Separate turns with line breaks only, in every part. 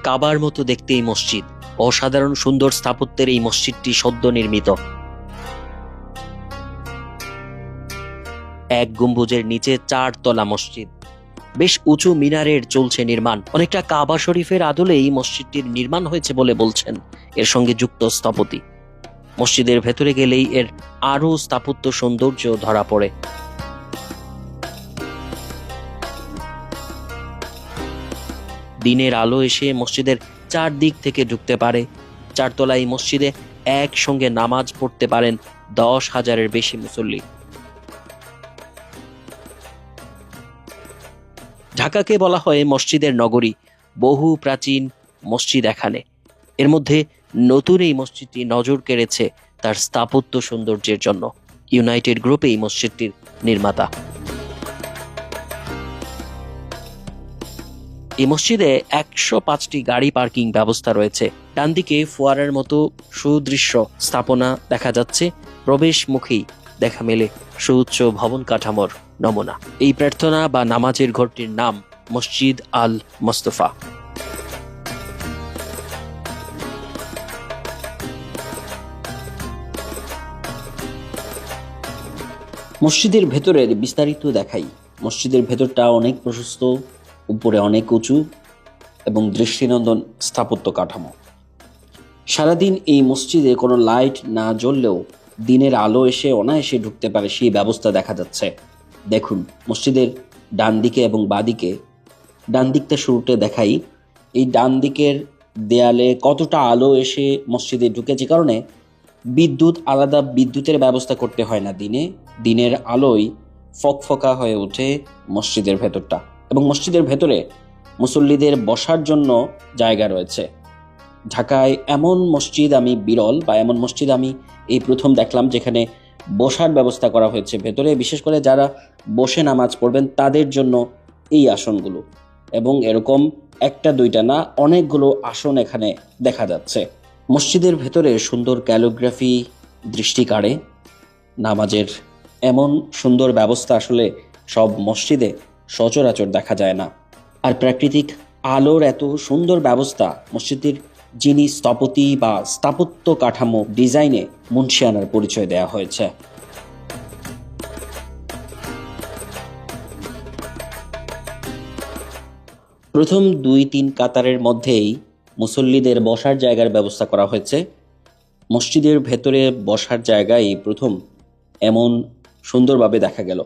কাবার মতো দেখতে এই মসজিদ। অসাধারণ সুন্দর স্থাপত্যের এই মসজিদটি সদ্য নির্মিত। এক গম্বুজের নিচে 4 তলা মসজিদ, বেশ উঁচু মিনারের চলছে নির্মাণ। অনেকটা কাবা শরীফের আদলে এই মসজিদটির নির্মাণ হয়েছে বলে বলছেন এর সঙ্গে যুক্ত স্থপতি। মসজিদের ভেতরে গেলেই এর আরো স্থাপত্য সৌন্দর্য ধরা পড়ে। দিনের আলো এসে মসজিদের 4 দিক থেকে ঢুকতে পারে। 4 তলা এই মসজিদে একসঙ্গে নামাজ পড়তে পারেন 10,000-এর বেশি মুসল্লি। ঢাকাকে বলা হয় মসজিদের নগরী। বহু প্রাচীন মসজিদ এখানে। এর মধ্যে নতুন এই মসজিদটি নজর কেড়েছে তার স্থাপত্য সৌন্দর্যের জন্য। ইউনাইটেড গ্রুপ এই মসজিদটির নির্মাতা। এই মসজিদে 105টি গাড়ি পার্কিং ব্যবস্থা রয়েছে। ডান দিকে ফোয়ারার মতো সুদৃশ্য স্থাপনা দেখা যাচ্ছে। প্রবেশ মুখেই দেখা মেলে সুউচ্চ ভবন কাঠামোর নমুনা। এই প্রার্থনা বা নামাজের ঘরটির নাম মসজিদ আল মোস্তফা। মসজিদের ভেতরের বিস্তারিত দেখাই। মসজিদের ভেতরটা অনেক প্রশস্ত, উপরে অনেক উঁচু এবং দৃষ্টিনন্দন স্থাপত্য কাঠামো। সারাদিন এই মসজিদে কোনো লাইট না জ্বললেও দিনের আলো এসে অনায়াসে ঢুকতে পারে সেই ব্যবস্থা দেখা যাচ্ছে। দেখুন মসজিদের ডান দিকে এবং বাদিকে। ডান দিকটা শুরুতে দেখাই। এই ডান দিকের দেয়ালে কতটা আলো এসে মসজিদে ঢুকেছে, কারণে আলাদা বিদ্যুতের ব্যবস্থা করতে হয় না। দিনের আলোয় ফকফকা হয়ে ওঠে মসজিদের ভেতরটা। এবং মসজিদের ভেতরে মুসল্লিদের বসার জন্য জায়গা রয়েছে। ঢাকায় এমন মসজিদ আমি বিরল, বা এমন মসজিদ আমি এই প্রথম দেখলাম যেখানে বসার ব্যবস্থা করা হয়েছে ভেতরে। বিশেষ করে যারা বসে নামাজ পড়বেন তাদের জন্য এই আসনগুলো। এবং এরকম একটা দুইটা না, অনেকগুলো আসন এখানে দেখা যাচ্ছে। মসজিদের ভেতরে সুন্দর ক্যালিগ্রাফি দৃষ্টি কাড়ে। নামাজের এমন সুন্দর ব্যবস্থা আসলে সব মসজিদে সচরাচর দেখা যায় না। আর প্রাকৃতিক আলোর এত সুন্দর ব্যবস্থা মসজিদের যিনি স্থপতি বা স্থাপত্য কাঠামো ডিজাইনে মুন্সিয়ানার পরিচয় দেওয়া হয়েছে। প্রথম 2-3 কাতারের মধ্যেই মুসল্লিদের বসার জায়গার ব্যবস্থা করা হয়েছে। মসজিদের ভেতরে বসার জায়গায় প্রথম এমন সুন্দরভাবে দেখা গেল,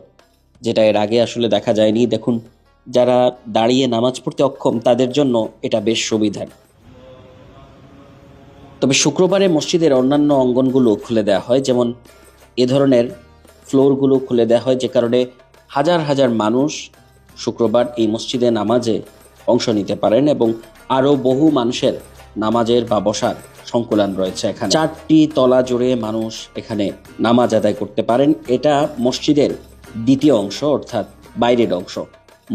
যেটা এর আগে আসলে দেখা যায়নি। দেখুন, যারা দাঁড়িয়ে নামাজ পড়তে অক্ষম তাদের জন্য এটা বেশ সুবিধার। তবে শুক্রবারে মসজিদের অন্যান্য অঙ্গনগুলো খুলে দেওয়া হয়, যেমন এ ধরনের ফ্লোরগুলো খুলে দেওয়া হয়, যে কারণে হাজার হাজার মানুষ শুক্রবার এই মসজিদে নামাজে অংশ নিতে পারেন। এবং আরও বহু মানুষের নামাজের বা বসার সংকুলান রয়েছে এখানে। 4টি তলা জুড়ে মানুষ এখানে নামাজ আদায় করতে পারেন। এটা মসজিদের দ্বিতীয় অংশ, অর্থাৎ বাইরের অংশ।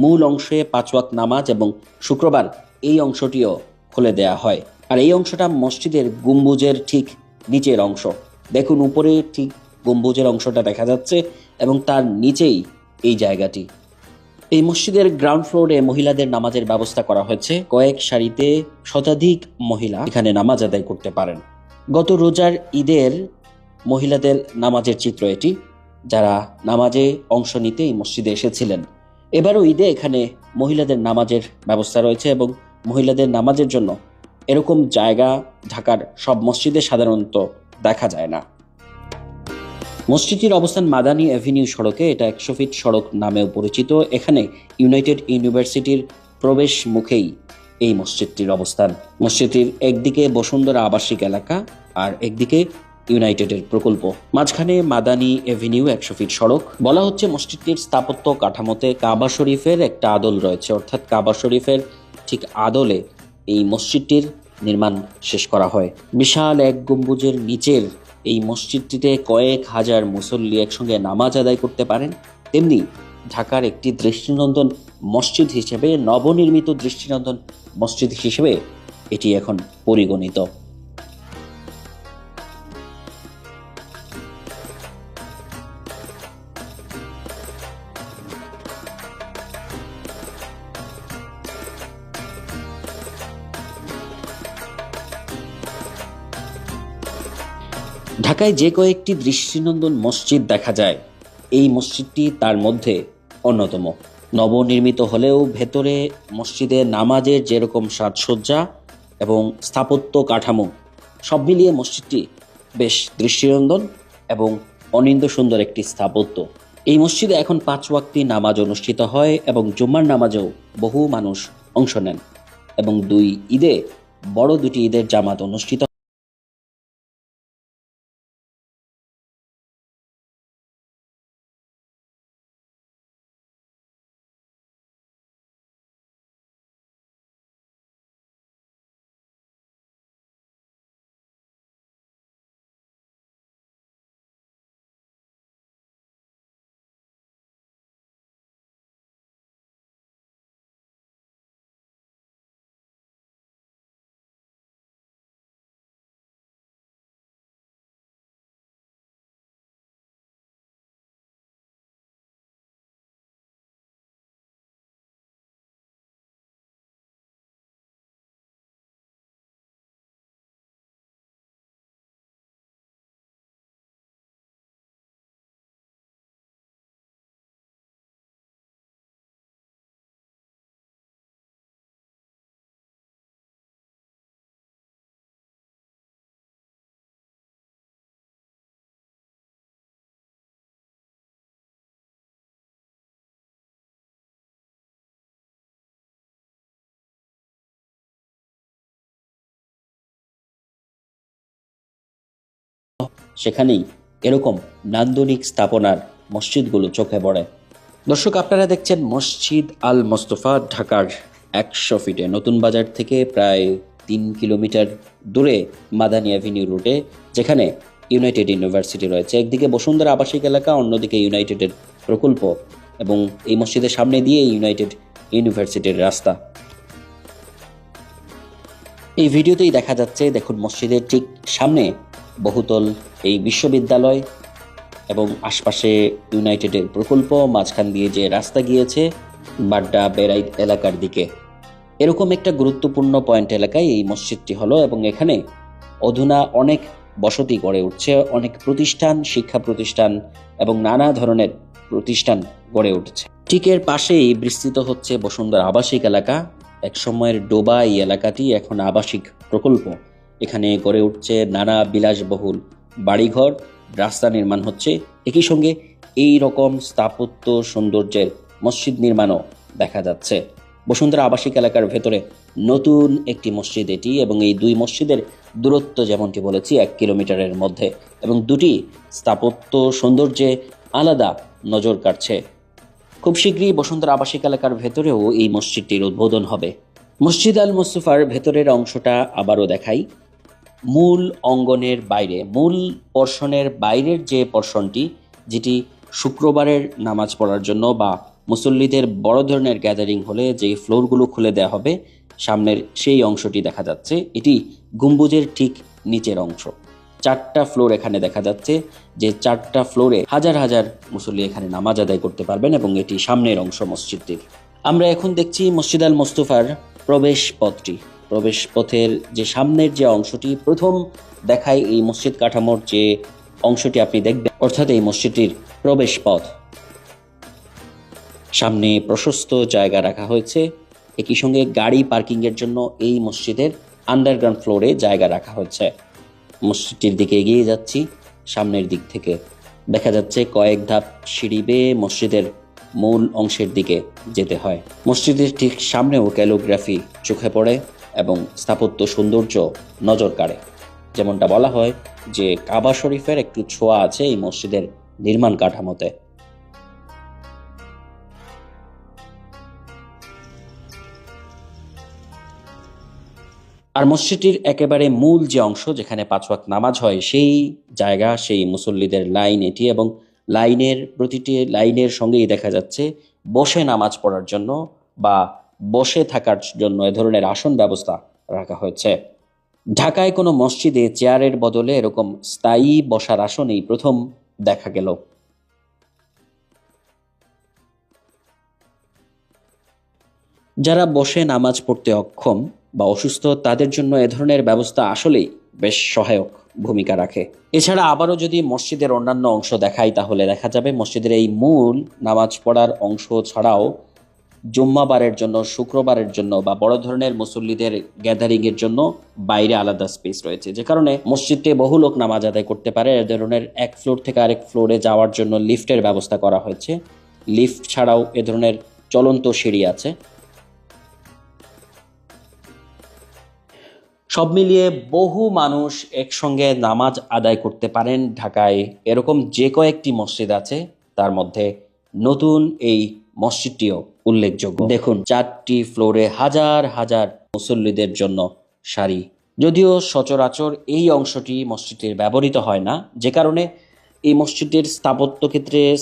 মূল অংশে 5 ওয়াক্ত নামাজ এবং শুক্রবার এই অংশটিও খুলে দেয়া হয়। আর এই অংশটা মসজিদের গম্বুজের ঠিক নিচের অংশ। দেখুন, উপরে ঠিক গম্বুজের অংশটা দেখা যাচ্ছে এবং তার নিচেই এই জায়গাটি। এই মসজিদের গ্রাউন্ড ফ্লোরে মহিলাদের নামাজের ব্যবস্থা করা হয়েছে। কয়েক সারিতে শতাধিক মহিলা এখানে নামাজ আদায় করতে পারেন। গত রোজার ঈদের মহিলাদের নামাজের চিত্র এটি, যারা নামাজে অংশ নিতে এই মসজিদে এসেছিলেন। এবারও ঈদে এখানে মহিলাদের নামাজের ব্যবস্থা রয়েছে এবং মহিলাদের নামাজের জন্য এরকম জায়গা ঢাকার সব মসজিদে সাধারণত দেখা যায় না। মসজিদটির অবস্থান মাদানী অ্যাভিনিউ সড়কে। এটা 100 ফিট সড়ক নামেও পরিচিত। এখানে ইউনাইটেড ইউনিভার্সিটির প্রবেশ মুখেই এই মসজিদটির অবস্থান। মসজিদটির একদিকে বসুন্ধরা আবাসিক এলাকা আর একদিকে ইউনাইটেডের প্রকল্প। মাঝখানে মাদানী অ্যাভিনিউ 100 ফিট সড়ক। বলা হচ্ছে মসজিদটির স্থাপত্য কাঠামোতে কাবা শরীফের একটা আদল রয়েছে, অর্থাৎ কাবা শরীফের ঠিক আদলে এই মসজিদটির নির্মাণ শেষ করা হয়। বিশাল এক গম্বুজের নিচের এই মসজিদটিতে কয়েক হাজার মুসল্লি একসঙ্গে নামাজ আদায় করতে পারেন। তেমনি ঢাকার একটি দৃষ্টিনন্দন মসজিদ হিসেবে, নবনির্মিত দৃষ্টিনন্দন মসজিদ হিসেবে এটি এখন পরিগণিত। ঢাকায় যে কয়েকটি দৃষ্টিনন্দন মসজিদ দেখা যায়, এই মসজিদটি তার মধ্যে অন্যতম। নবনির্মিত হলেও ভেতরে মসজিদে নামাজের যেরকম সাজসজ্জা এবং স্থাপত্য কাঠামো, সব মিলিয়ে মসজিদটি বেশ দৃষ্টিনন্দন এবং অনিন্দ সুন্দর একটি স্থাপত্য। এই মসজিদে এখন 5 ওয়াক্তি নামাজ অনুষ্ঠিত হয় এবং জুম্মার নামাজেও বহু মানুষ অংশ নেন এবং বড় দুটি ঈদের জামাত অনুষ্ঠিত। সেখানেই এরকম নান্দনিক স্থাপনার মসজিদগুলো চোখে পড়ে। দর্শক, আপনারা দেখছেন মসজিদ আল মোস্তফা, ঢাকার 100 ফিটে নতুন বাজার থেকে প্রায় 3 কিলোমিটার দূরে মাদানী অ্যাভিনিউ রুটে, যেখানে ইউনাইটেড ইউনিভার্সিটি রয়েছে। একদিকে বসুন্ধরা আবাসিক এলাকা, অন্যদিকে ইউনাইটেডের প্রকল্প, এবং এই মসজিদের সামনে দিয়ে ইউনাইটেড ইউনিভার্সিটির রাস্তা। এই ভিডিওতেই দেখা যাচ্ছে, দেখুন মসজিদের ঠিক সামনে বহুতল এই বিশ্ববিদ্যালয় এবং আশপাশে ইউনাইটেডের প্রকল্প, মাঝখান দিয়ে যে রাস্তা গিয়েছে বাড্ডা বেড়াইত এলাকার দিকে। এরকম একটা গুরুত্বপূর্ণ পয়েন্ট এলাকায় এই মসজিদটি হলো এবং এখানে অধুনা অনেক বসতি গড়ে উঠছে, অনেক প্রতিষ্ঠান, শিক্ষা প্রতিষ্ঠান এবং নানা ধরনের প্রতিষ্ঠান গড়ে উঠছে। ঠিক এর পাশেই বিস্তৃত হচ্ছে বসুন্ধরা আবাসিক এলাকা। এক সময়ের ডোবা এই এলাকাটি এখন আবাসিক প্রকল্প। এখানে গড়ে উঠছে নানা বিলাসবহুল বাড়িঘর, রাস্তা নির্মাণ হচ্ছে, একই সঙ্গে এই রকম স্থাপত্য সৌন্দর্যের মসজিদ নির্মাণও দেখা যাচ্ছে। বসুন্ধরা আবাসিক এলাকার ভেতরে নতুন একটি মসজিদ এটি, এবং এই দুই মসজিদের দূরত্ব যেমনটি বলেছি 1 কিলোমিটারের মধ্যে, এবং দুটি স্থাপত্য সৌন্দর্যে আলাদা নজর কাটছে। খুব শীঘ্রই বসুন্ধরা আবাসিক এলাকার ভেতরেও এই মসজিদটির উদ্বোধন হবে। মসজিদ আল মোস্তফার ভেতরের অংশটা আবারও দেখাই। মূল অঙ্গনের বাইরে, মূল পর্ষণের বাইরের যে পর্ষণটি, যেটি শুক্রবারের নামাজ পড়ার জন্য বা মুসল্লিদের বড় ধরনের গ্যাদারিং হলে যে ফ্লোরগুলো খুলে দেওয়া হবে, সামনের সেই অংশটি দেখা যাচ্ছে। এটি গম্বুজের ঠিক নিচের অংশ। 4টা ফ্লোর এখানে দেখা যাচ্ছে, যে 4টা ফ্লোরে হাজার হাজার মুসল্লি এখানে নামাজ আদায় করতে পারবেন, এবং এটি সামনের অংশ মসজিদটির। আমরা এখন দেখছি মসজিদ আল মোস্তফার প্রবেশ পথটি। প্রবেশ পথের যে সামনের যে অংশটি প্রথম দেখায়, এই মসজিদ কাঠামোর যে অংশটি আপনি দেখবেন, অর্থাৎ এই মসজিদটির প্রবেশ পথ। সামনে প্রশস্ত জায়গা রাখা হয়েছে, একই সঙ্গে গাড়ি পার্কিংয়ের জন্য এই মসজিদের আন্ডারগ্রাউন্ড ফ্লোরে জায়গা রাখা হয়েছে। মসজিদটির দিকে এগিয়ে যাচ্ছি। সামনের দিক থেকে দেখা যাচ্ছে কয়েক ধাপ সিঁড়ি বেয়ে মসজিদের মূল অংশের দিকে যেতে হয়। মসজিদের ঠিক সামনেও ক্যালিগ্রাফি চোখে পড়ে এবং স্থাপত্য সৌন্দর্য নজর কাড়ে। যেমনটা বলা হয় যে কাবা শরীফের একটু ছোঁয়া আছে এই মসজিদের নির্মাণ কাঠামোতে। আর মসজিদটির একেবারে মূল যে অংশ, যেখানে 5 ওয়াক্ত নামাজ হয়, সেই জায়গা, সেই মুসল্লিদের লাইন এটি, এবং প্রতিটি লাইনের সঙ্গেই দেখা যাচ্ছে বসে নামাজ পড়ার জন্য বা বসে থাকার জন্য এ ধরনের আসন ব্যবস্থা রাখা হয়েছে। ঢাকায় কোনো মসজিদে চেয়ারের বদলে এরকম স্থায়ী বসার আসন এই প্রথম দেখা গেল। যারা বসে নামাজ পড়তে অক্ষম বা অসুস্থ, তাদের জন্য এ ধরনের ব্যবস্থা আসলেই বেশ সহায়ক ভূমিকা রাখে। এছাড়া আবারও যদি মসজিদের অন্যান্য অংশ দেখাই তাহলে দেখা যাবে মসজিদের এই মূল নামাজ পড়ার অংশ ছাড়াও জুম্মাবারের জন্য, শুক্রবারের জন্য বা বড় ধরনের মুসল্লিদের গ্যাদারিং এর জন্য বাইরে আলাদা স্পেস রয়েছে, যে কারণে মসজিদে বহু লোক নামাজ আদায় করতে পারে। এ ধরনের এক ফ্লোর থেকে আরেক ফ্লোরে যাওয়ার জন্য লিফটের ব্যবস্থা করা হয়েছে। লিফট ছাড়াও এ ধরনের চলন্ত সিঁড়ি আছে। সব মিলিয়ে বহু মানুষ একসঙ্গে নামাজ আদায় করতে পারেন ঢাকায়। এরকম যে কয়েকটি মসজিদ আছে তার মধ্যে নতুন এই মসজিদটিও উল্লেখযোগ্য। দেখুন, 4টি ফ্লোরে হাজার হাজার মুসল্লিদের জন্য সারি। যদিও সচরাচর এই অংশটি মসজিদের ব্যবহৃত হয় না, যে কারণে এই মসজিদের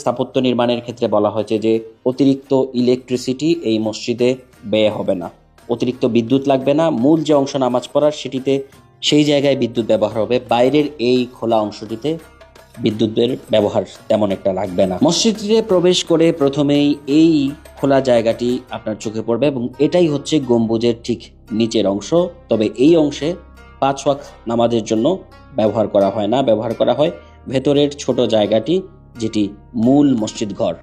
স্থাপত্য নির্মাণের ক্ষেত্রে বলা হয়েছে যে অতিরিক্ত ইলেকট্রিসিটি এই মসজিদে ব্যয় হবে না, অতিরিক্ত বিদ্যুৎ লাগবে না। মূল যে অংশ নামাজ পড়ার সেটিতে সেই জায়গায় বিদ্যুৎ ব্যবহার হবে, বাইরের এই খোলা অংশটিতে বিদ্যুতের ব্যবহার তেমন একটা লাগবে না। মসজিদে প্রবেশ করে প্রথমেই এই খোলা জায়গাটি আপনার চোখে পড়বে এবং এটাই হচ্ছে গম্বুজের ঠিক নিচের অংশ। তবে এই অংশে 5 ওয়াক্ত নামাজের জন্য ব্যবহার করা হয় না, ব্যবহার করা হয় ভেতরের ছোট জায়গাটি, যেটি মূল মসজিদ ঘর।